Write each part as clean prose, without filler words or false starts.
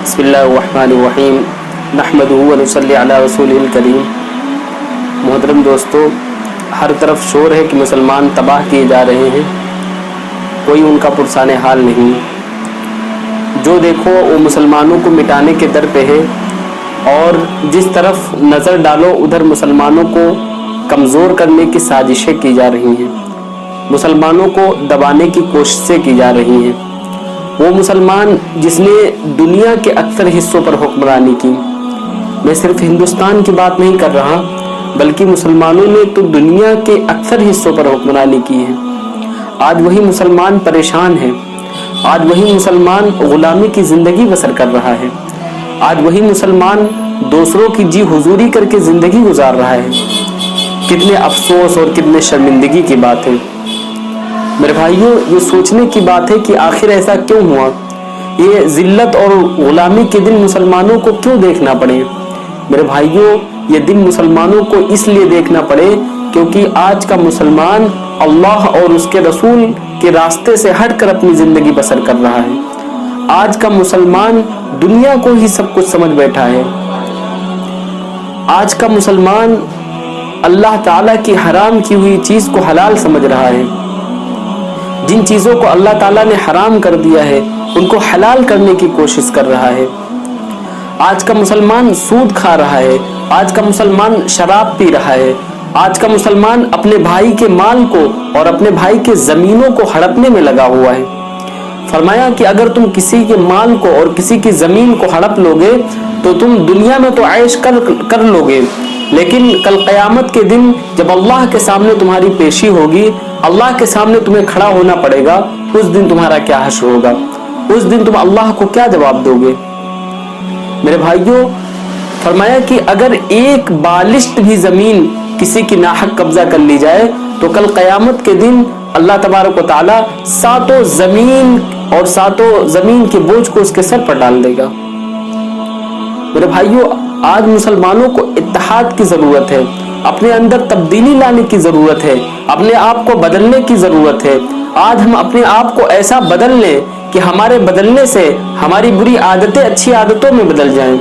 بسم اللہ الرحمن الرحیم نحمدہ و نصلی علی رسولہ الکریم۔ محترم دوستو، ہر طرف شور ہے کہ مسلمان تباہ کیے جا رہے ہیں، کوئی ان کا پرسان حال نہیں۔ جو دیکھو وہ مسلمانوں کو مٹانے کے در پہ ہے، اور جس طرف نظر ڈالو ادھر مسلمانوں کو کمزور کرنے کی سازشیں کی جا رہی ہیں، مسلمانوں کو دبانے کی کوششیں کی جا رہی ہیں۔ وہ مسلمان جس نے دنیا کے اکثر حصوں پر حکمرانی کی، میں صرف ہندوستان کی بات نہیں کر رہا بلکہ مسلمانوں نے تو دنیا کے اکثر حصوں پر حکمرانی کی ہے۔ آج وہی مسلمان پریشان ہے، آج وہی مسلمان غلامی کی زندگی بسر کر رہا ہے، آج وہی مسلمان دوسروں کی جی حضوری کر کے زندگی گزار رہا ہے۔ کتنے افسوس اور کتنے شرمندگی کی بات ہے میرے بھائیوں، یہ سوچنے کی بات ہے کہ آخر ایسا کیوں ہوا، یہ ذلت اور غلامی کے دن مسلمانوں کو کیوں دیکھنا پڑے۔ میرے بھائیوں، یہ دن مسلمانوں کو اس لیے دیکھنا پڑے کیونکہ آج کا مسلمان اللہ اور اس کے رسول کے راستے سے ہٹ کر اپنی زندگی بسر کر رہا ہے۔ آج کا مسلمان دنیا کو ہی سب کچھ سمجھ بیٹھا ہے۔ آج کا مسلمان اللہ تعالیٰ کی حرام کی ہوئی چیز کو حلال سمجھ رہا ہے، جن چیزوں کو اللہ تعالیٰ نے حرام کر دیا ہے ان کو حلال کرنے کی کوشش کر رہا ہے۔ آج کا مسلمان سود کھا رہا ہے، آج کا مسلمان شراب پی رہا ہے، آج کا مسلمان اپنے بھائی کے مال کو اور اپنے بھائی کے زمینوں کو ہڑپنے میں لگا ہوا ہے۔ فرمایا کہ اگر تم کسی کے مال کو اور کسی کی زمین کو ہڑپ لوگے تو تم دنیا میں تو عیش کر لوگے، لیکن کل قیامت کے دن جب اللہ کے سامنے تمہاری پیشی ہوگی، اللہ کے سامنے تمہیں کھڑا ہونا پڑے گا، اس دن تمہارا کیا حشر ہوگا، اس دن تم اللہ کو کیا جواب دو گے۔ میرے بھائیوں، فرمایا کہ اگر ایک بالشت بھی زمین کسی کی ناحق قبضہ کر لی جائے تو کل قیامت کے دن اللہ تبارک و تعالی ساتوں زمین کے بوجھ کو اس کے سر پر ڈال دے گا۔ میرے بھائیوں، آج مسلمانوں کو اتحاد کی ضرورت ہے، اپنے اندر تبدیلی لانے کی ضرورت ہے، اپنے آپ کو بدلنے کی ضرورت ہے۔ آج ہم اپنے آپ کو ایسا بدل لیں کہ ہمارے بدلنے سے ہماری بری عادتیں اچھی عادتوں میں بدل جائیں۔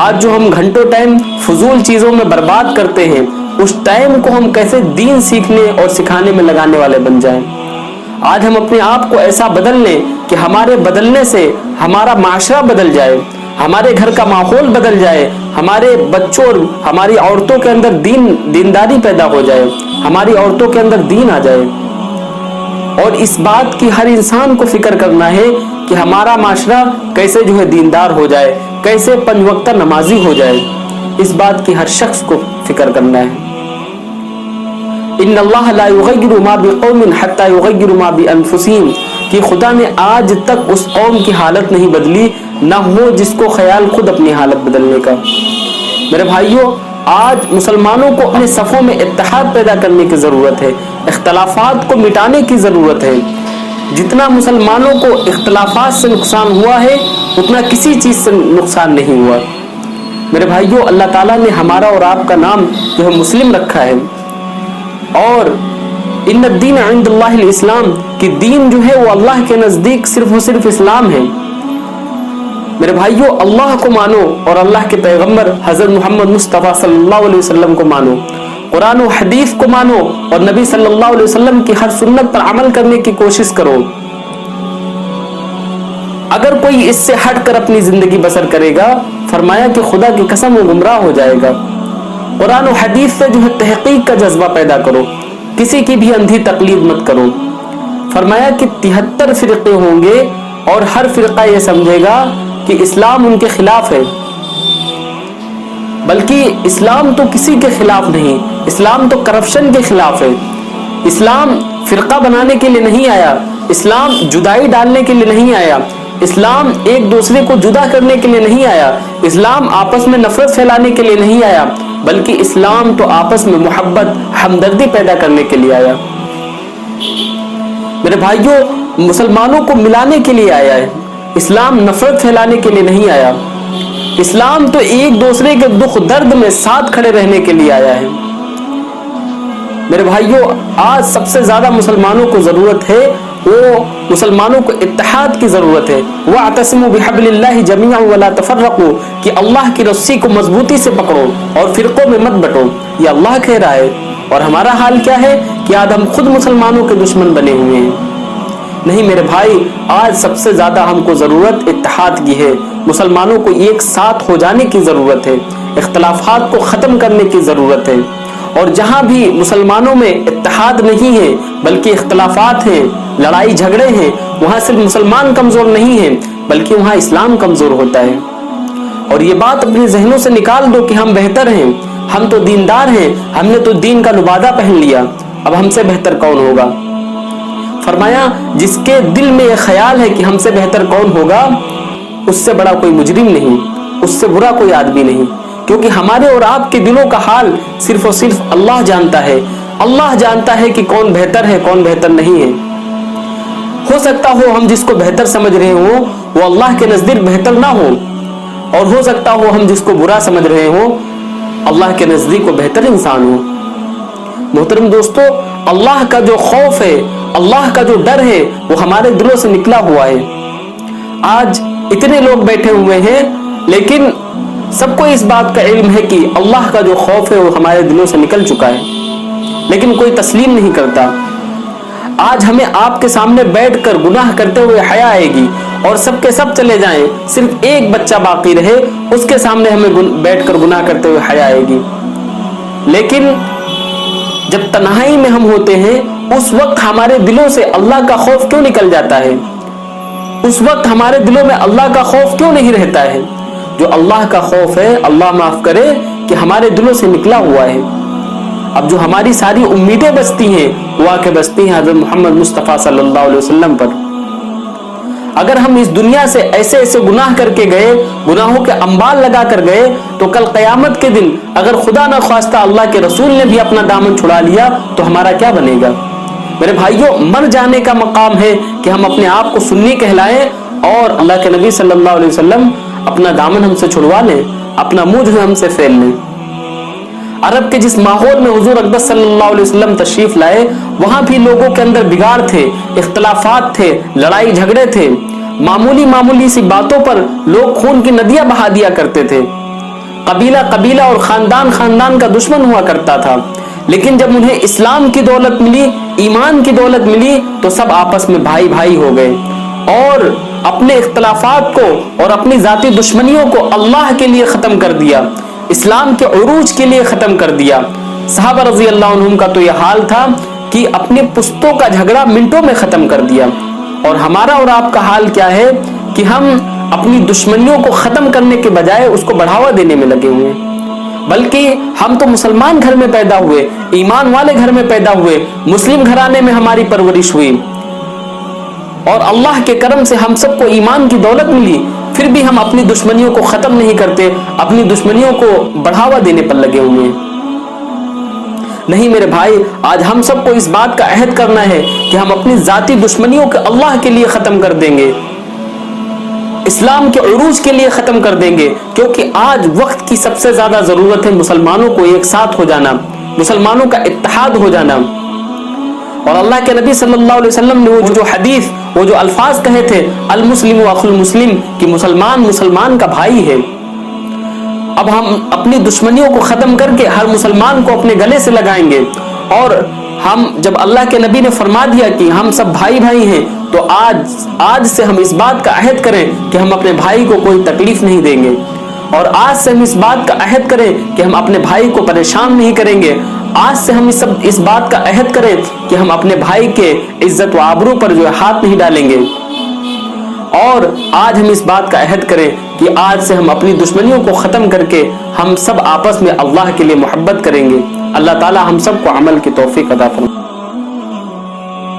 آج جو ہم گھنٹوں ٹائم فضول چیزوں میں برباد کرتے ہیں، اس ٹائم کو ہم کیسے دین سیکھنے اور سکھانے میں لگانے والے بن جائیں۔ آج ہم اپنے آپ کو ایسا بدل لیں کہ ہمارے بدلنے سے ہمارا معاشرہ بدل جائے، ہمارے گھر کا ماحول بدل جائے، ہمارے بچوں اور ہماری عورتوں کے اندر دینداری پیدا ہو جائے، ہماری عورتوں کے اندر دین آ جائے۔ اور اس بات کی ہر انسان کو فکر کرنا ہے کہ ہمارا معاشرہ کیسے دیندار ہو جائے، کیسے 5 وقتہ نمازی ہو جائے، اس بات کی ہر شخص کو فکر کرنا ہے۔ ان اللہ لا یغیر ما بقوم حتی یغیر ما بانفسہم، کہ خدا نے آج تک اس قوم کی حالت نہیں بدلی نہ ہو جس کو خیال خود اپنی حالت بدلنے کا۔ میرے بھائیوں، آج مسلمانوں کو اپنے صفوں میں اتحاد پیدا کرنے کی ضرورت ہے، اختلافات کو مٹانے کی ضرورت ہے۔ جتنا مسلمانوں کو اختلافات سے نقصان ہوا ہے اتنا کسی چیز سے نقصان نہیں ہوا۔ میرے بھائیوں، اللہ تعالیٰ نے ہمارا اور آپ کا نام مسلم رکھا ہے، اور ان الدین عند اللہ الاسلام، کہ دین وہ اللہ کے نزدیک صرف و صرف اسلام ہے۔ میرے بھائیوں، اللہ کو مانو اور اللہ کے پیغمبر حضرت محمد مصطفیٰ صلی اللہ علیہ وسلم کو مانو، قرآن و حدیث کو مانو اور نبی صلی اللہ علیہ وسلم کی ہر سنت پر عمل کرنے کی کوشش کرو۔ اگر کوئی اس سے ہٹ کر اپنی زندگی بسر کرے گا، فرمایا کہ خدا کی قسم وہ گمراہ ہو جائے گا۔ قرآن و حدیث سے تحقیق کا جذبہ پیدا کرو، کسی کی بھی اندھی تقلید مت کرو۔ فرمایا کہ 73 فرقے ہوں گے اور ہر فرقہ یہ سمجھے گا کہ اسلام ان کے خلاف ہے، بلکہ اسلام تو کسی کے خلاف نہیں، اسلام تو کرپشن کے خلاف ہے۔ اسلام فرقہ بنانے کے لیے نہیں آیا، اسلام جدائی ڈالنے کے لیے نہیں آیا، اسلام ایک دوسرے کو جدا کرنے کے لیے نہیں آیا، اسلام آپس میں نفرت پھیلانے کے لیے نہیں آیا، بلکہ اسلام تو آپس میں محبت، ہمدردی پیدا کرنے کے لیے آیا۔ میرے بھائیوں، مسلمانوں کو ملانے کے لیے آیا ہے، اسلام نفرت پھیلانے کے لیے نہیں آیا۔ اسلام تو ایک دوسرے کے دکھ درد میں ساتھ کھڑے رہنے کے لیے آیا ہے۔ میرے بھائیوں، آج سب سے زیادہ مسلمانوں کو ضرورت ہے वो मुसलमानों को इत्तेहाद की जरूरत है। वअतसिमू बिहब्लिल्लाहि जमीअन वला तफर्रकू, कि अल्लाह की रस्सी को मजबूती से पकड़ो और फिरकों में मत बंटो। ये अल्लाह कह रहा है। और हमारा हाल क्या है कि आज हम खुद मुसलमानों के दुश्मन बने हुए हैं। नहीं मेरे भाई, आज सबसे ज्यादा हमको जरूरत इत्तेहाद की है। मुसलमानों को एक साथ हो जाने की जरूरत है, इख्तलाफात को खत्म करने की जरूरत है। और जहां भी मुसलमानों में इत्तेहाद नहीं है बल्कि इख्तलाफात हैं, लड़ाई झगड़े हैं, वहां सिर्फ मुसलमान कमजोर नहीं है बल्कि वहां इस्लाम कमजोर होता है। और ये बात अपने जहनों से निकाल दो कि हम बेहतर हैं, हम तो दीनदार हैं, हमने तो दीन का लुबादा पहन लिया, अब हमसे बेहतर कौन होगा। फरमाया जिसके दिल में यह ख्याल है कि हमसे बेहतर कौन होगा, उससे बड़ा कोई मुजरिम नहीं, उससे बुरा कोई आदमी नहीं। क्योंकि हमारे और आपके दिलों का हाल सिर्फ और सिर्फ अल्लाह जानता है। अल्लाह जानता है कि कौन बेहतर है कौन बेहतर नहीं है। हो सकता हो हम जिसको बेहतर समझ रहे हो वो अल्लाह के नजदीक बेहतर ना हो, और हो सकता हो हम जिसको बुरा समझ रहे हो अल्लाह के नजदीक वो बेहतर इंसान हो। मोहतरम दोस्तों, अल्लाह का जो खौफ है, अल्लाह का जो डर है, वो हमारे दिलों से निकला हुआ है। आज इतने लोग बैठे हुए हैं लेकिन सबको इस बात का इल्म है कि अल्लाह का जो खौफ है वो हमारे दिलों से निकल चुका है, लेकिन कोई तस्लीम नहीं करता। आज हमें आपके सामने बैठकर गुनाह करते हुए हया आएगी और सबके सब चले जाएं, सिर्फ एक बच्चा बाकी रहे, उसके सामने हमें बैठकर गुनाह करते हुए हया आएगी। लेकिन जब तन्हाई में हम होते हैं उस वक्त हमारे दिलों से अल्लाह का खौफ क्यों निकल जाता है? उस वक्त हमारे दिलों में अल्लाह का खौफ क्यों नहीं रहता है? जो अल्लाह का खौफ है, अल्लाह माफ करे, कि हमारे दिलों से निकला हुआ है। अब जो हमारी सारी उम्मीदें बसती हैं वो आके बसती हैं हज़रत मोहम्मद मुस्तफ़ा सल्लल्लाहु अलैहि वसल्लम पर। अगर हम इस दुनिया से ऐसे ऐसे गुनाह करके गए, गुनाहों के अंबाल लगा कर गए, तो कल क़यामत के दिन अगर खुदा न ख्वास्ता अल्लाह के रसूल ने भी अपना दामन छुड़ा लिया तो हमारा क्या बनेगा? मेरे भाइयों, मर जाने का मकाम है कि हम अपने आप को सुन्नी कहलाएं और अल्लाह के नबी सल्लल्लाहु अलैहि वसल्लम अपना दामन हमसे छुड़वा लें, अपना मुंह जो है हमसे फेर लें। अरब के जिस माहौल में हुजूर अकबर सल्लल्लाहु अलैहि वसल्लम तशरीफ लाए, वहां भी लोगों के अंदर बिगाड़ थे, इख्तलाफात थे, लड़ाई झगड़े थे, मामूली मामूली सी बातों पर लोग खून की नदियां बहा दिया करते थे। कबीला कबीला और खानदान खानदान का दुश्मन हुआ करता था। लेकिन जब उन्हें इस्लाम की दौलत मिली, ईमान की दौलत मिली, तो सब आपस में भाई भाई हो गए और अपने इख्तलाफात को और अपनी जाती दुश्मनियों को अल्लाह के लिए खत्म कर दिया, इस्लाम के उरूज के लिए खत्म कर दिया। सहाबा रज़ी अल्लाह अन्हुम का तो यह हाल था कि अपने पुश्तों का झगड़ा मिनटों में खत्म कर दिया। और हमारा और आपका हाल क्या है कि हम अपनी दुश्मनियों को खत्म करने के बजाय उसको बढ़ावा देने में लगे हुए हैं। बल्कि हम तो मुसलमान घर में पैदा हुए, ईमान वाले घर में पैदा हुए, मुस्लिम घराने में हमारी परवरिश हुई और अल्लाह के करम से हम सबको ईमान की दौलत मिली, फिर भी हम अपनी दुश्मनियों को खत्म नहीं करते, अपनी दुश्मनियों को बढ़ावा देने पर लगे हुए हैं। नहीं मेरे भाई, आज हम सबको इस बात का अहद करना है कि हम अपनी जाती दुश्मनियों को अल्लाह के लिए खत्म कर देंगे, इस्लाम के उरूज के लिए खत्म कर देंगे। क्योंकि आज वक्त की सबसे ज्यादा जरूरत है मुसलमानों को एक साथ हो जाना, मुसलमानों का इत्तेहाद हो जाना। और अल्लाह के नबी सल्लल्लाहु अलैहि वसल्लम ने वो जो हदीस, वो जो अल्फाज कहे थे, अल मुस्लिम व अखुल मुस्लिम, कि मुसलमान मुसलमान का भाई है। अब हम अपनी दुश्मनियों को खत्म करके हर मुसलमान को अपने गले से लगाएंगे। और हम जब अल्लाह के नबी ने फरमा दिया कि हम सब भाई भाई हैं, तो आज से हम इस बात का अहद करें कि हम अपने भाई को कोई तकलीफ नहीं देंगे। और आज से हम इस बात का अहद करें कि हम अपने भाई को परेशान नहीं करेंगे। आज से हम इस बात का अहद करें कि हम अपने भाई के इज्जत व आबरू पर जो है हाथ नहीं डालेंगे। और आज हम इस बात का अहद करें कि आज से हम अपनी दुश्मनियों को खत्म करके हम सब आपस में अल्लाह के लिए मोहब्बत करेंगे। अल्लाह ताला हम सबको अमल की तौफीक अता फरमाए।